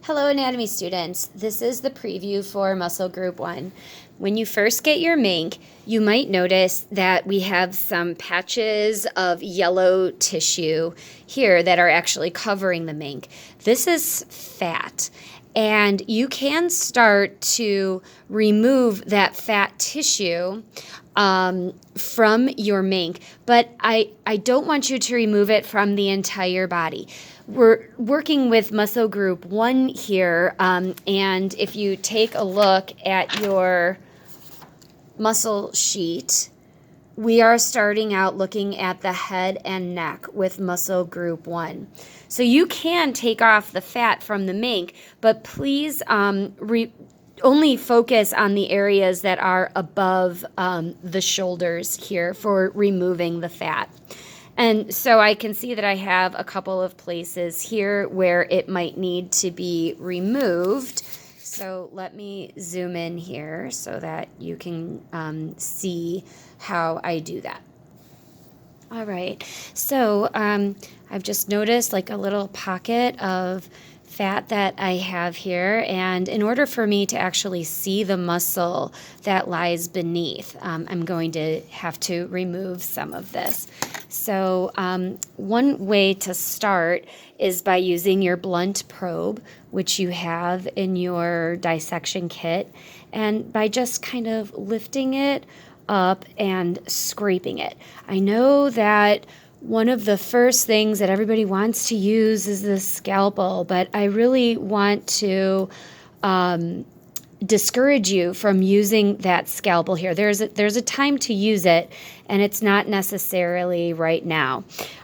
Hello, anatomy students. This is the preview for muscle group 1. When you first get your MINC, you might notice that we have some patches of yellow tissue here that are actually covering the MINC. This is fat, and you can start to remove that fat tissue from your MINC, but I don't want you to remove it from the entire body. We're working with muscle group 1 here, and if you take a look at your muscle sheet, we are starting out looking at the head and neck with muscle group 1. So you can take off the fat from the MINC, but please only focus on the areas that are above the shoulders here for removing the fat. And so I can see that I have a couple of places here where it might need to be removed. So let me zoom in here so that you can see how I do that. All right, so I've just noticed like a little pocket of fat that I have here, and in order for me to actually see the muscle that lies beneath, I'm going to have to remove some of this. So one way to start is by using your blunt probe, which you have in your dissection kit, and by just kind of lifting it up and scraping it. I know that one of the first things that everybody wants to use is the scalpel, but I really want to discourage you from using that scalpel here. There's a time to use it, and it's not necessarily right now.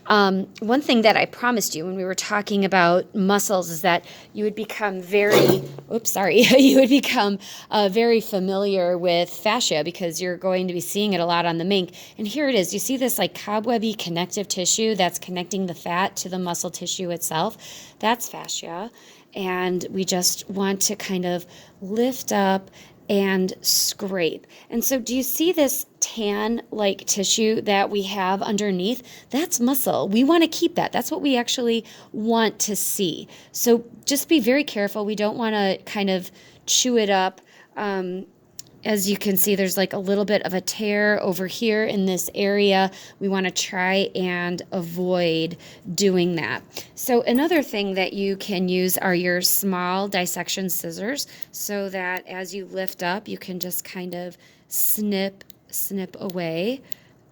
One thing that I promised you when we were talking about muscles is that you would become very, you would become very familiar with fascia because you're going to be seeing it a lot on the MINC. And here it is. You see this like cobwebby connective tissue that's connecting the fat to the muscle tissue itself? That's fascia. And we just want to kind of lift up and scrape. And so do you see this tan-like tissue that we have underneath? That's muscle. We want to keep that. That's what we actually want to see. So just be very careful. We don't want to kind of chew it up. As you can see, there's like a little bit of a tear over here in this area. We want to try and avoid doing that. So another thing that you can use are your small dissection scissors so that as you lift up, you can just kind of snip away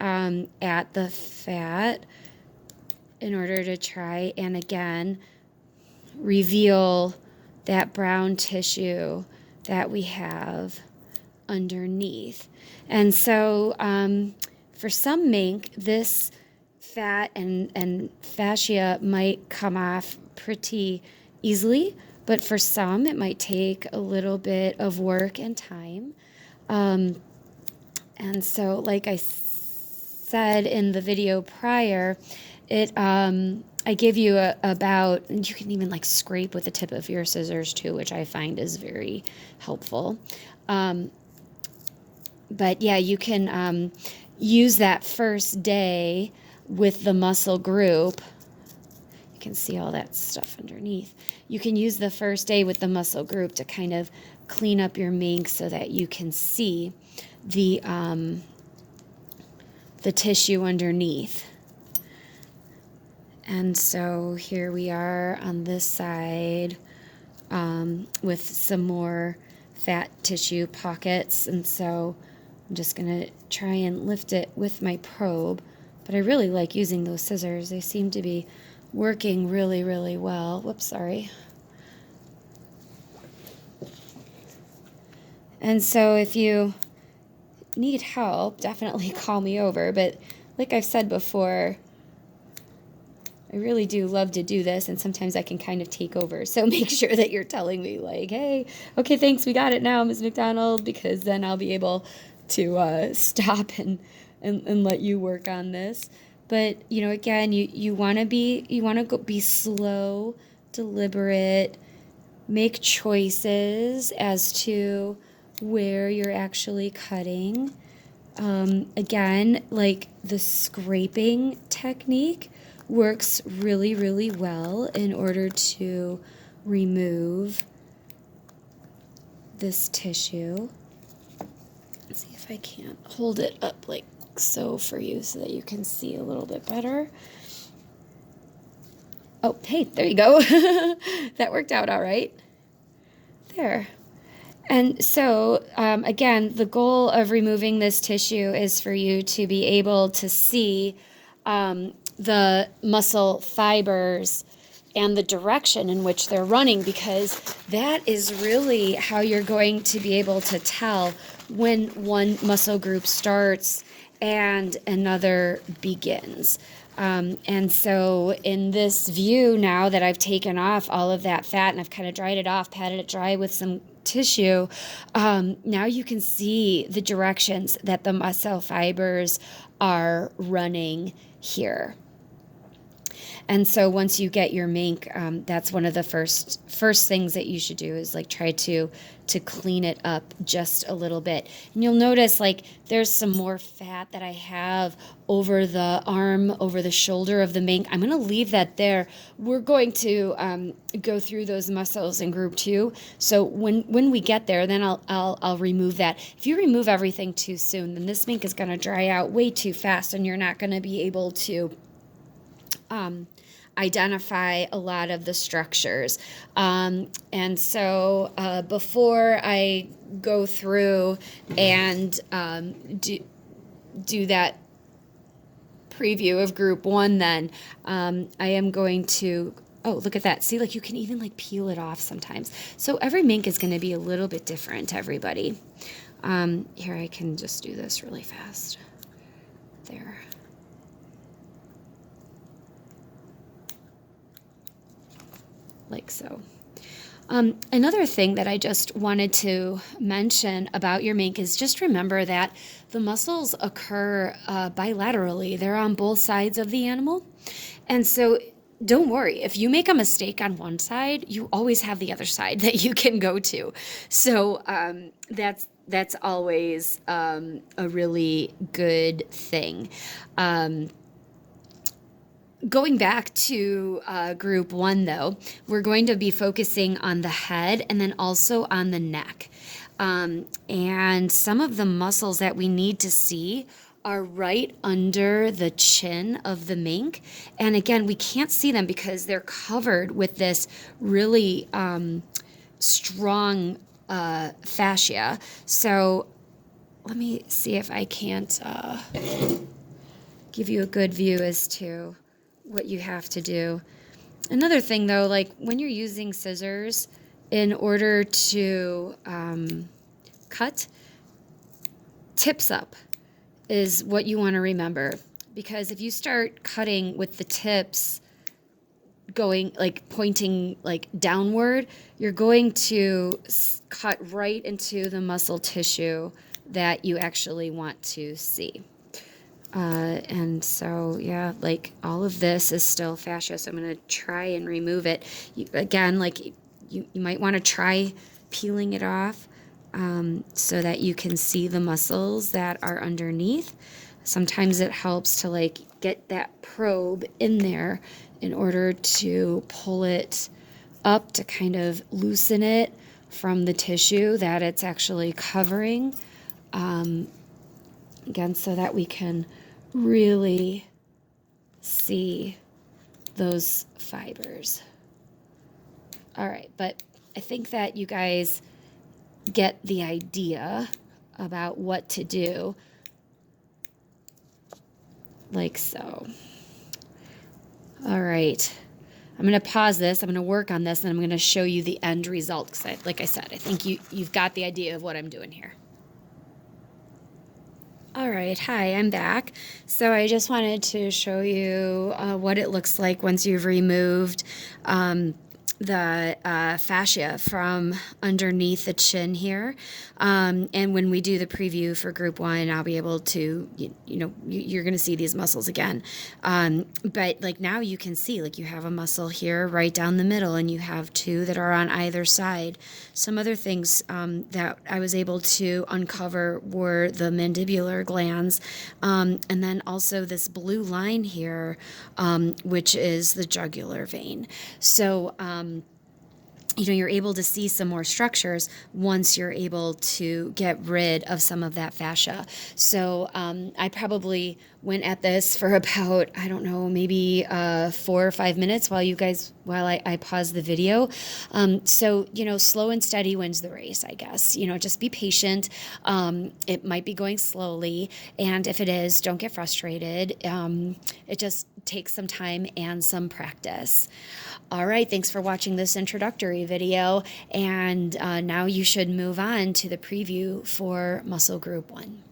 at the fat in order to try and again reveal that brown tissue that we have underneath. And so for some MINC, this fat and fascia might come off pretty easily, but for some it might take a little bit of work and time. And so like I said in the video prior, I give you about, and you can even like scrape with the tip of your scissors too, which I find is very helpful. But yeah, you can use that first day with the muscle group. You can see all that stuff underneath. You can use the first day with the muscle group to kind of clean up your MINC so that you can see the tissue underneath. And so here we are on this side with some more fat tissue pockets, and so I'm just going to try and lift it with my probe, but I really like using those scissors. They seem to be working really, really well. Whoops, sorry. And so if you need help, definitely call me over, but like I've said before, I really do love to do this, and sometimes I can kind of take over. So make sure that you're telling me like, hey, okay, thanks, we got it now, Ms. McDonald, because then I'll be able to stop and let you work on this. But you know, again, you want to be slow, deliberate, make choices as to where you're actually cutting. Again, like the scraping technique works really, really well in order to remove this tissue. Let's see if I can't hold it up like so for you so that you can see a little bit better. Oh, hey, there you go. That worked out all right. There. And so, again, the goal of removing this tissue is for you to be able to see the muscle fibers and the direction in which they're running, because that is really how you're going to be able to tell when one muscle group starts and another begins. And so in this view, now that I've taken off all of that fat and I've kind of dried it off, patted it dry with some tissue, now you can see the directions that the muscle fibers are running here. And so once you get your mink, that's one of the first things that you should do is like try to clean it up just a little bit. And you'll notice like there's some more fat that I have over the arm, over the shoulder of the mink. I'm going to leave that there. We're going to go through those muscles in group 2. So when we get there, then I'll remove that. If you remove everything too soon, then this mink is going to dry out way too fast, and you're not going to be able to identify a lot of the structures. And so before I go through and do that preview of group 1, then I am going to, oh, look at that. See, like you can even like peel it off sometimes. So every mink is going to be a little bit different, everybody. Here, I can just do this really fast. There. Like so. Another thing that I just wanted to mention about your mink is just remember that the muscles occur bilaterally. They're on both sides of the animal. And so don't worry. If you make a mistake on one side, you always have the other side that you can go to. So that's always a really good thing. Going back to group 1, though, we're going to be focusing on the head and then also on the neck. And some of the muscles that we need to see are right under the chin of the mink. And again, we can't see them because they're covered with this really strong fascia. So let me see if I can't give you a good view as to what you have to do. Another thing though, like when you're using scissors in order to cut, tips up is what you want to remember, because if you start cutting with the tips going like pointing like downward, you're going to cut right into the muscle tissue that you actually want to see. And so, yeah, like all of this is still fascia, so I'm going to try and remove it. Again, like you might want to try peeling it off so that you can see the muscles that are underneath. Sometimes it helps to like get that probe in there in order to pull it up to kind of loosen it from the tissue that it's actually covering. Again, so that we can really see those fibers. All right, but I think that you guys get the idea about what to do, like so. All right, I'm going to pause this. I'm going to work on this, and I'm going to show you the end result, because like I said, I think you've got the idea of what I'm doing here. All right, hi, I'm back. So I just wanted to show you what it looks like once you've removed the fascia from underneath the chin here. And when we do the preview for group 1, I'll be able to, you're going to see these muscles again. But like now you can see, like you have a muscle here right down the middle, and you have 2 that are on either side. Some other things that I was able to uncover were the mandibular glands, and then also this blue line here, which is the jugular vein. So you're able to see some more structures once you're able to get rid of some of that fascia. So I probably went at this for about, I don't know, maybe 4 or 5 minutes while I pause the video. So, slow and steady wins the race, I guess. Just be patient. It might be going slowly. And if it is, don't get frustrated. It just takes some time and some practice. All right, thanks for watching this introductory video. And now you should move on to the preview for Muscle Group 1.